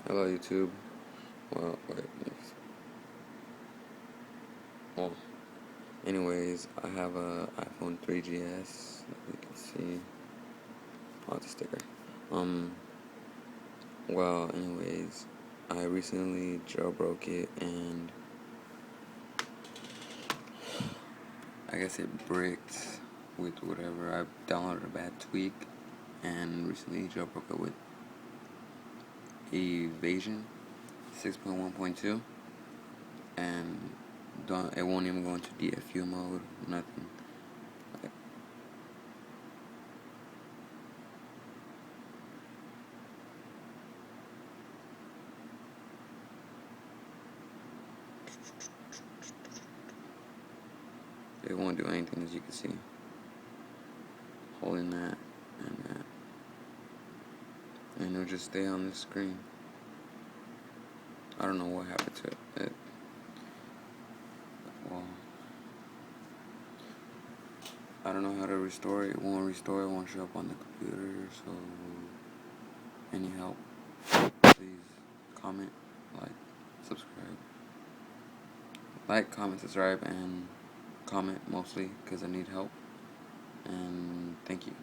Hello YouTube. Well, well, anyways, I have a iPhone 3GS, as you can see. Oh, it's a sticker. Well, anyways, I recently jailbroke it, and I guess it bricked with whatever. I downloaded a bad tweak, and recently jailbroke it with Evasion 6.1.2, and it won't even go into DFU mode, nothing. It won't do anything, as you can see. Holding that and that, and it'll just stay on the screen. I don't know what happened to it. Well, I don't know how to restore it. It won't restore. It won't show up on the computer. So, any help? Please comment, like, subscribe. Like, comment, subscribe, and comment mostly because I need help. And thank you.